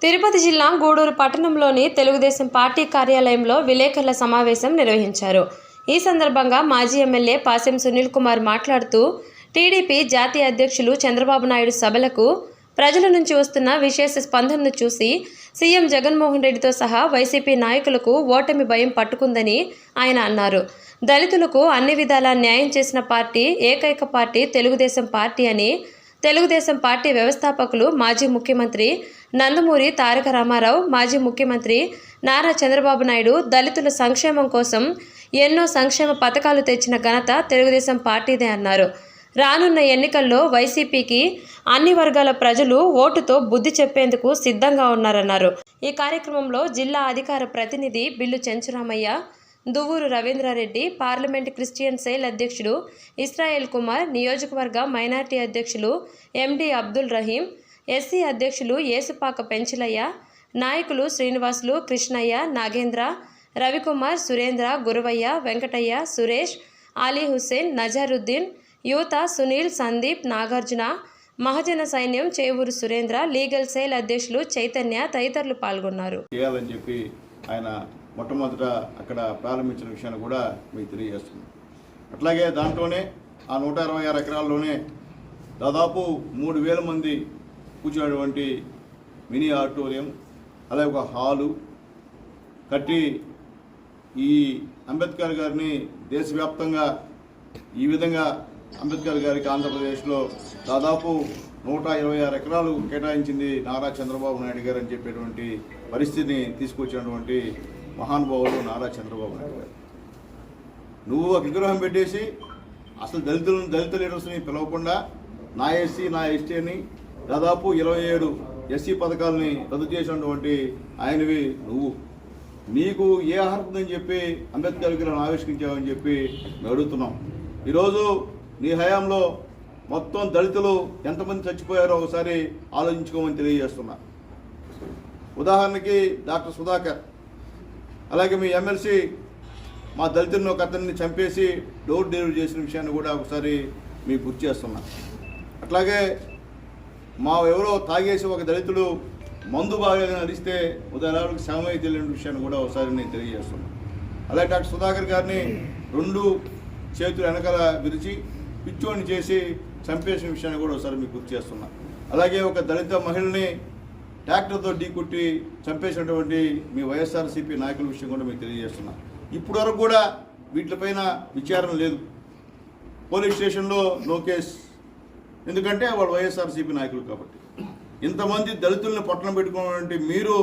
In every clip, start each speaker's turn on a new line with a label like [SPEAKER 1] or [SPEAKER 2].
[SPEAKER 1] తిరుపతి జిల్లా గూడూరు పట్టణంలోని తెలుగుదేశం పార్టీ కార్యాలయంలో విలేకరుల సమావేశం నిర్వహించారు. ఈ సందర్భంగా మాజీ ఎమ్మెల్యే పాసెం సునీల్ కుమార్ మాట్లాడుతూ టీడీపీ జాతీయ అధ్యక్షులు చంద్రబాబు నాయుడు సభలకు ప్రజల నుంచి వస్తున్న విశేష స్పందనను చూసి సీఎం జగన్మోహన్ రెడ్డితో సహా వైసీపీ నాయకులకు ఓటమి భయం పట్టుకుందని ఆయన అన్నారు. దళితులకు అన్ని విధాలా న్యాయం చేసిన పార్టీ ఏకైక పార్టీ తెలుగుదేశం పార్టీ అని తెలుగుదేశం పార్టీ వ్యవస్థాపకులు మాజీ ముఖ్యమంత్రి నందమూరి తారక రామారావు, మాజీ ముఖ్యమంత్రి నారా చంద్రబాబు నాయుడు దళితుల సంక్షేమం కోసం ఎన్నో సంక్షేమ పథకాలు తెచ్చిన ఘనత తెలుగుదేశం పార్టీదే అన్నారు. రానున్న ఎన్నికల్లో వైసీపీకి అన్ని వర్గాల ప్రజలు ఓటుతో బుద్ధి చెప్పేందుకు సిద్ధంగా ఉన్నారన్నారు. ఈ కార్యక్రమంలో జిల్లా అధికార ప్రతినిధి Billu Chenchuramaiah, Duvvuru Ravindra Reddy, parliament Christian cell అధ్యక్షుడు ఇస్రాయేల్ కుమార్, నియోజకవర్గ మైనార్టీ అధ్యక్షులు ఎండి అబ్దుల్ రహీం, ఎస్సీ అధ్యక్షులు ఏసుపాక పెంచలయ్య, నాయకులు శ్రీనివాసులు, కృష్ణయ్య, నాగేంద్ర, రవికుమార్, సురేంద్ర, గురవయ్య, వెంకటయ్య, సురేష్, అలీ హుస్సేన్, నజారుద్దీన్, యువత సునీల్, సందీప్, నాగార్జున, మహజన సైన్యం చేవూరు సురేంద్ర, లీగల్ సెల్ అధ్యక్షులు చైతన్య తదితరులు పాల్గొన్నారు.
[SPEAKER 2] ఆయన మొట్టమొదట అక్కడ ప్రారంభించిన విషయాన్ని కూడా మీకు తెలియజేస్తున్నాం. అట్లాగే దాంట్లోనే ఆ 126 ఎకరాల్లోనే దాదాపు 3000 మంది కూర్చున్నటువంటి మినీ ఆడిటోరియం, అలాగే ఒక హాలు కట్టి ఈ అంబేద్కర్ గారిని దేశవ్యాప్తంగా ఈ విధంగా అంబేద్కర్ గారికి ఆంధ్రప్రదేశ్లో దాదాపు 126 ఎకరాలు కేటాయించింది నారా చంద్రబాబు నాయుడు గారు అని చెప్పేటువంటి పరిస్థితిని తీసుకొచ్చినటువంటి మహానుభావుడు నారా చంద్రబాబు నాయుడు గారు. నువ్వు ఒక విగ్రహం పెట్టేసి అసలు దళిత లీడర్స్ని పిలవకుండా నా ఎస్సీ నా ఎస్టీ అని దాదాపు 27 ఎస్సీ పథకాలని రద్దు చేసినటువంటి ఆయనవి నువ్వు. నీకు ఏ అర్హత ఉందని చెప్పి అంబేద్కర్ విగ్రహం ఆవిష్కరించావని చెప్పి మేము అడుగుతున్నాం. ఈరోజు నీ హయాంలో మొత్తం దళితులు ఎంతమంది చచ్చిపోయారో ఒకసారి ఆలోచించుకోమని తెలియజేస్తున్నా. ఉదాహరణకి డాక్టర్ సుధాకర్, అలాగే మీ ఎమ్మెల్సీ మా దళితులను ఒక అతన్ని చంపేసి డోర్ డెలివరీ చేసిన విషయాన్ని కూడా ఒకసారి మీకు గుర్తు చేస్తున్నా. అట్లాగే మా ఎవరో తాగేసి ఒక దళితుడు మందు బాగా నడిస్తే ఉదాహరణకు శవమై తెలియని విషయాన్ని కూడా ఒకసారి నేను తెలియజేస్తున్నా. అలాగే డాక్టర్ సుధాకర్ గారిని 2 చేతులు వెనకాల విరిచి పిచ్చోడిని చేసి చంపేసిన విషయాన్ని కూడా ఒకసారి మీకు గుర్తు చేస్తున్నా. అలాగే ఒక దళిత మహిళని ట్రాక్టర్తో ఢీకొట్టి చంపేసినటువంటి మీ వైఎస్ఆర్సీపీ నాయకుల విషయం కూడా మీకు తెలియజేస్తున్నా. ఇప్పటి వరకు కూడా వీటిపైన విచారణ లేదు. పోలీస్ స్టేషన్లో నో కేస్, ఎందుకంటే వాళ్ళు వైఎస్ఆర్సీపీ నాయకులు కాబట్టి. ఇంతమంది దళితులను పొట్టన పెట్టుకున్నటువంటి మీరు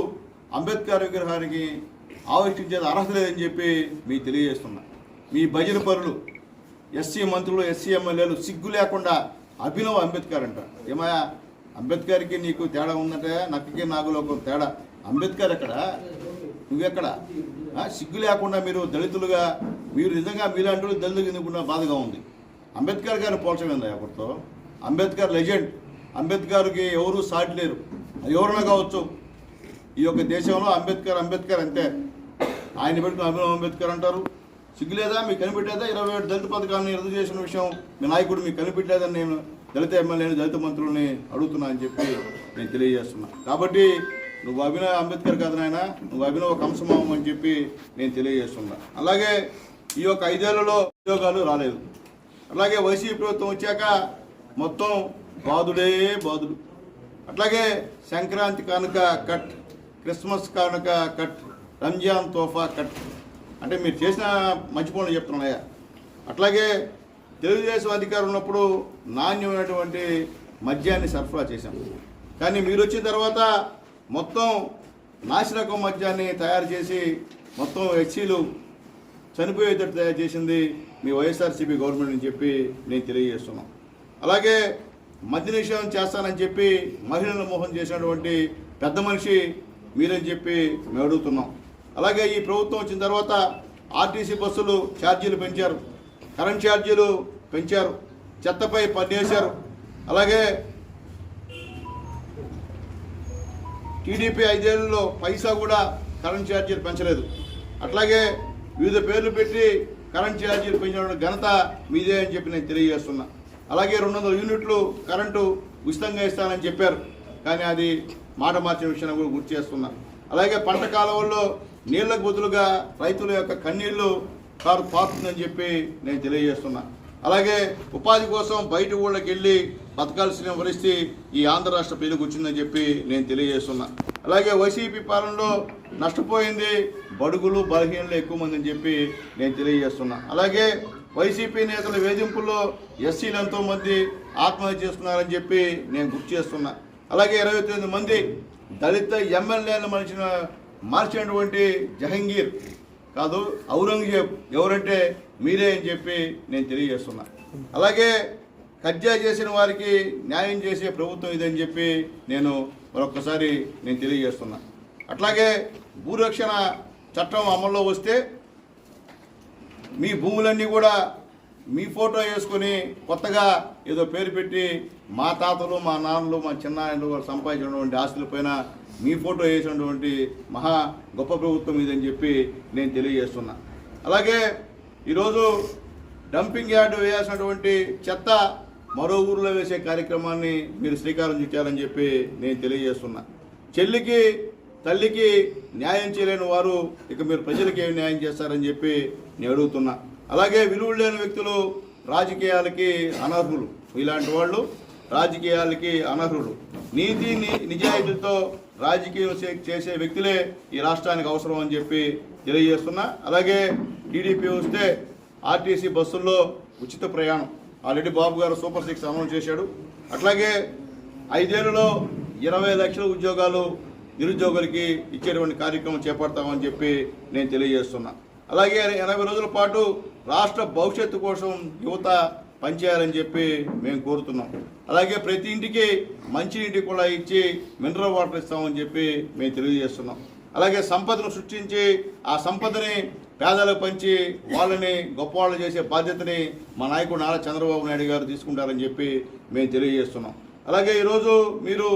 [SPEAKER 2] అంబేద్కర్ విగ్రహానికి ఆవిష్కరించేది అర్హత లేదని చెప్పి మీకు తెలియజేస్తున్నా. మీ భజన పరులు, ఎస్సీ మంత్రులు, ఎస్సీ ఎమ్మెల్యేలు సిగ్గు లేకుండా అభినవ్ అంబేద్కర్ అంట. ఏమయ్యా, అంబేద్కర్కి నీకు తేడా ఉందంటే నక్కకి నాగులోకి తేడా. అంబేద్కర్ ఎక్కడ, నువ్వెక్కడ? సిగ్గు లేకుండా మీరు దళితులుగా మీరు నిజంగా మీలాంటి దళితులు ఎందుకున్న బాధగా ఉంది. అంబేద్కర్ గారిని పోల్చమైందా ఎవరితో? అంబేద్కర్ లెజెండ్. అంబేద్కర్కి ఎవరు సాటి లేరు. అది ఎవరైనా కావచ్చు. ఈ యొక్క దేశంలో అంబేద్కర్ అంతే. ఆయన పెట్టుకుని అభినవ్ అంబేద్కర్ అంటారు. సిగ్గు లేదా? మీకు కనిపెట్టేదా? 27 దళిత పథకాన్ని రద్దు చేసిన విషయం మీ నాయకుడు మీకు కనిపెట్టలేదని నేను దళిత ఎమ్మెల్యేని దళిత మంత్రులని అడుగుతున్నా అని చెప్పి నేను తెలియజేస్తున్నా. కాబట్టి నువ్వు అభినవ్ అంబేద్కర్ కాదు నాయన, నువ్వు అభినవ్ కంసమావం అని చెప్పి నేను తెలియజేస్తున్నా. అలాగే ఈ యొక్క 5 ఏళ్లలో ఉద్యోగాలు రాలేదు. అలాగే వైసీపీ ప్రభుత్వం వచ్చాక మొత్తం బాధుడే బాధుడు. అట్లాగే సంక్రాంతి కానుక కట్, క్రిస్మస్ కానుక కట్, రంజాన్ తోఫా కట్. అంటే మీరు చేసిన మంచి పనులు చెప్తున్నాయా? అట్లాగే తెలుగుదేశం అధికారం ఉన్నప్పుడు నాణ్యమైనటువంటి మద్యాన్ని సరఫరా చేశాం. కానీ మీరు వచ్చిన తర్వాత మొత్తం నాసిరకం మద్యాన్ని తయారు చేసి మొత్తం ఎస్సీలు చనిపోయేటట్టు తయారు చేసింది మీ వైఎస్ఆర్సీపీ గవర్నమెంట్ అని చెప్పి నేను తెలియజేస్తున్నాం. అలాగే మద్య నిషేధం చేస్తానని చెప్పి మహిళలను మోహం చేసినటువంటి పెద్ద మనిషి మీరని చెప్పి మేము అడుగుతున్నాం. అలాగే ఈ ప్రభుత్వం వచ్చిన తర్వాత ఆర్టీసీ బస్సులు ఛార్జీలు పెంచారు, కరెంట్ ఛార్జీలు పెంచారు, చెత్తపై పన్నేశారు. అలాగే టీడీపీ 5 ఏళ్లలో పైసా కూడా కరెంట్ ఛార్జీలు పెంచలేదు. అట్లాగే వివిధ పేర్లు పెట్టి కరెంట్ ఛార్జీలు పెంచిన ఘనత మీదే అని చెప్పి నేను తెలియజేస్తున్నా. అలాగే 200 యూనిట్లు కరెంటు ఉచితంగా ఇస్తానని చెప్పారు. కానీ అది మాట మార్చిన విషయాన్ని కూడా గుర్తు చేస్తున్నా. అలాగే పంట కాలువల్లో నీళ్లకు బదులుగా రైతుల యొక్క కన్నీళ్లు పారుతుందని చెప్పి నేను తెలియజేస్తున్నా. అలాగే ఉపాధి కోసం బయట ఊళ్ళకి వెళ్ళి బతకాల్సిన పరిస్థితి ఈ ఆంధ్ర రాష్ట్ర ప్రజలకు వచ్చిందని చెప్పి నేను తెలియజేస్తున్నా. అలాగే వైసీపీ పాలనలో నష్టపోయింది బడుగులు బలహీనలు ఎక్కువ మంది అని చెప్పి నేను తెలియజేస్తున్నా. అలాగే వైసీపీ నేతల వేధింపుల్లో ఎస్సీలు ఎంతోమంది ఆత్మహత్య చేసుకున్నారని చెప్పి నేను గుర్తు చేస్తున్నా. అలాగే 29 మంది దళిత ఎమ్మెల్యేలను మార్చినటువంటి జహంగీర్ కాదు ఔరంగజేబ్ ఎవరంటే మీరే అని చెప్పి నేను తెలియజేస్తున్నా. అలాగే కబ్జా చేసిన వారికి న్యాయం చేసే ప్రభుత్వం ఇదని చెప్పి నేను మరొకసారి నేను తెలియజేస్తున్నా. అట్లాగే భూరక్షణ చట్టం అమల్లో వస్తే మీ భూములన్నీ కూడా మీ ఫోటో వేసుకొని కొత్తగా ఏదో పేరు పెట్టి మా తాతలు మా నాన్నలు మా చిన్నాయనలు వాళ్ళు సంపాదించినటువంటి ఆస్తులపైన మీ ఫోటో వేసినటువంటి మహా గొప్ప ప్రభుత్వం ఇదని చెప్పి నేను తెలియజేస్తున్నా. అలాగే ఈరోజు డంపింగ్ యార్డు వేయాల్సినటువంటి చెత్త మరో ఊరిలో వేసే కార్యక్రమాన్ని మీరు శ్రీకారం చుట్టారని చెప్పి నేను తెలియజేస్తున్నా. చెల్లికి తల్లికి న్యాయం చేయలేని వారు ఇక మీరు ప్రజలకి ఏమి న్యాయం చేస్తారని చెప్పి నేను అడుగుతున్నా. అలాగే విలువలు లేని వ్యక్తులు రాజకీయాలకి అనర్హులు. ఇలాంటి వాళ్ళు రాజకీయాలకి అనర్హులు. నీతి నిజాయితీతో రాజకీయం చేసే వ్యక్తులే ఈ రాష్ట్రానికి అవసరం అని చెప్పి తెలియజేస్తున్నా. అలాగే టీడీపీ వస్తే ఆర్టీసీ బస్సుల్లో ఉచిత ప్రయాణం ఆల్రెడీ బాబు గారు సూపర్ 6 అనౌన్స్ చేశాడు. అట్లాగే 5 ఏళ్లలో 20 లక్షల ఉద్యోగాలు నిరుద్యోగులకి ఇచ్చేటువంటి కార్యక్రమం చేపడతామని చెప్పి నేను తెలియజేస్తున్నా. అలాగే 80 రోజుల పాటు రాష్ట్ర భవిష్యత్తు కోసం యువత పనిచేయాలని చెప్పి మేము కోరుతున్నాం. అలాగే ప్రతి ఇంటికి మంచినీటి కూడా ఇచ్చి మినరల్ వాటర్ ఇస్తామని చెప్పి మేము తెలియజేస్తున్నాం. అలాగే సంపదను సృష్టించి ఆ సంపదని పేదలకు పంచి వాళ్ళని గొప్పవాళ్ళు చేసే బాధ్యతని మా నాయకుడు నారా చంద్రబాబు నాయుడు గారు తీసుకుంటారని చెప్పి మేము తెలియజేస్తున్నాం. అలాగే ఈరోజు మీరు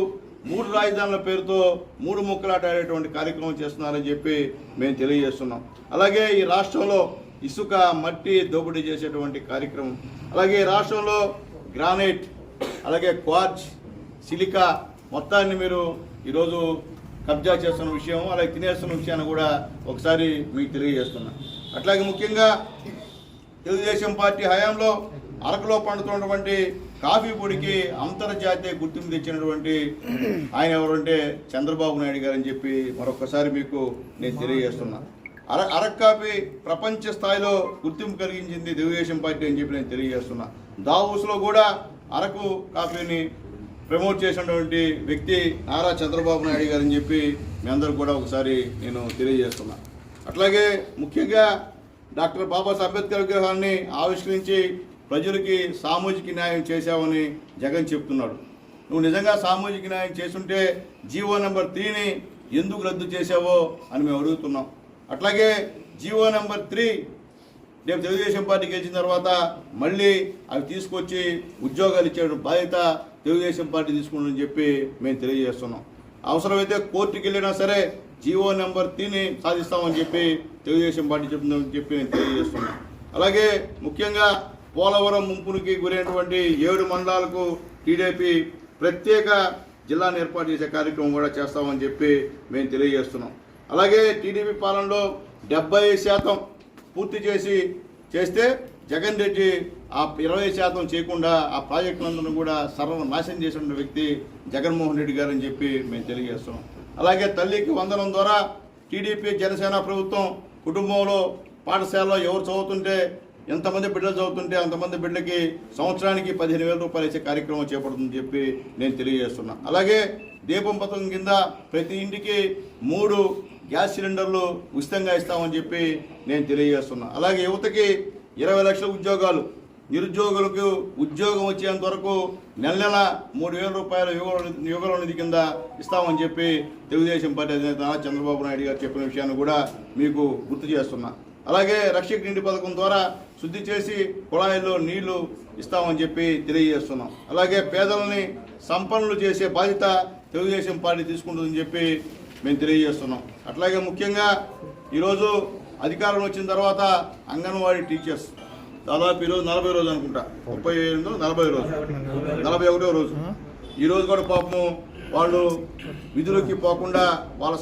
[SPEAKER 2] 3 రాజధానుల పేరుతో 3 ముక్కలాట ఆడేటువంటి కార్యక్రమం చేస్తున్నారని చెప్పి మేము తెలియజేస్తున్నాం. అలాగే ఈ రాష్ట్రంలో ఇసుక మట్టి దోపిడీ చేసేటువంటి కార్యక్రమం, అలాగే రాష్ట్రంలో గ్రానైట్, అలాగే క్వార్జ్, సిలికా మొత్తాన్ని మీరు ఈరోజు కబ్జా చేస్తున్న విషయం, అలాగే తినేస్తున్న విషయాన్ని కూడా ఒకసారి మీకు తెలియజేస్తున్నా. అట్లాగే ముఖ్యంగా తెలుగుదేశం పార్టీ హయాంలో అరకులో పండుతున్నటువంటి కాఫీ పొడికి అంతర్జాతీయ గుర్తింపు తెచ్చినటువంటి ఆయన ఎవరంటే చంద్రబాబు నాయుడు గారు అని చెప్పి మరొకసారి మీకు నేను తెలియజేస్తున్నా. అరకు కాఫీ ప్రపంచ స్థాయిలో గుర్తింపు కలిగించింది తెలుగుదేశం పార్టీ అని చెప్పి నేను తెలియజేస్తున్నా. దావోస్లో కూడా అరకు కాఫీని ప్రమోట్ చేసినటువంటి వ్యక్తి నారా చంద్రబాబు నాయుడు గారు అని చెప్పి మీ అందరూ కూడా ఒకసారి నేను తెలియజేస్తున్నా. అట్లాగే ముఖ్యంగా డాక్టర్ బాబాసాహెబ్ అంబేద్కర్ విగ్రహాన్ని ఆవిష్కరించి ప్రజలకి సామాజిక న్యాయం చేశావని జగన్ చెప్తున్నాడు. నువ్వు నిజంగా సామాజిక న్యాయం చేస్తుంటే జీవో నెంబర్ 3ని ఎందుకు రద్దు చేశావో అని మేము అడుగుతున్నాం. అట్లాగే జీవో నెంబర్ 3 రేపు తెలుగుదేశం పార్టీ గెలిచిన తర్వాత మళ్ళీ అవి తీసుకొచ్చి ఉద్యోగాలు ఇచ్చే బాధ్యత తెలుగుదేశం పార్టీ తీసుకుంటుందని చెప్పి మేము తెలియజేస్తున్నాం. అవసరమైతే కోర్టుకి వెళ్ళినా సరే జీవో నెంబర్ 3ని సాధిస్తామని చెప్పి తెలుగుదేశం పార్టీ చెప్తుందని చెప్పి నేను తెలియజేస్తున్నాం. అలాగే ముఖ్యంగా పోలవరం ముంపునికి గురైనటువంటి 7 మండలాలకు టీడీపీ ప్రత్యేక జిల్లాను ఏర్పాటు చేసే కార్యక్రమం కూడా చేస్తామని చెప్పి మేము తెలియజేస్తున్నాం. అలాగే టీడీపీ పాలనలో 70% పూర్తి చేస్తే జగన్ రెడ్డి ఆ 20% చేయకుండా ఆ ప్రాజెక్టులందరూ కూడా నాశనం చేసిన వ్యక్తి జగన్మోహన్ రెడ్డి గారు అని చెప్పి మేము తెలియజేస్తున్నాం. అలాగే తల్లికి వందనం ద్వారా టీడీపీ జనసేన ప్రభుత్వం కుటుంబంలో పాఠశాలలో ఎవరు చదువుతుంటే ఎంతమంది బిడ్డలు చదువుతుంటే అంతమంది బిడ్డలకి సంవత్సరానికి 15,000 రూపాయలు ఇచ్చే కార్యక్రమం చేపడుతుందని చెప్పి నేను తెలియజేస్తున్నా. అలాగే దీపం పథకం కింద ప్రతి ఇంటికి 3 గ్యాస్ సిలిండర్లు ఉచితంగా ఇస్తామని చెప్పి నేను తెలియజేస్తున్నా. అలాగే యువతకి 20 లక్షల ఉద్యోగాలు, నిరుద్యోగులకు ఉద్యోగం వచ్చేంత వరకు నెల 3,000 రూపాయల యువకుల నిధి కింద ఇస్తామని చెప్పి తెలుగుదేశం పార్టీ అధినేత చంద్రబాబు నాయుడు గారు చెప్పిన విషయాన్ని కూడా మీకు గుర్తు చేస్తున్నా. అలాగే రక్షక నీటి పథకం ద్వారా శుద్ధి చేసి కుళాయిల్లో నీళ్లు ఇస్తామని చెప్పి తెలియజేస్తున్నాం. అలాగే పేదలని సంపన్నులు చేసే బాధ్యత తెలుగుదేశం పార్టీ తీసుకుంటుందని చెప్పి మేము తెలియజేస్తున్నాం. అట్లాగే ముఖ్యంగా ఈరోజు అధికారం వచ్చిన తర్వాత అంగన్వాడీ టీచర్స్ దాదాపు ఈరోజు 40 రోజు అనుకుంటా, 38 40 రోజు 41వ రోజు ఈరోజు కూడా పాపము వాళ్ళు విధులకి పోకుండా వాళ్ళ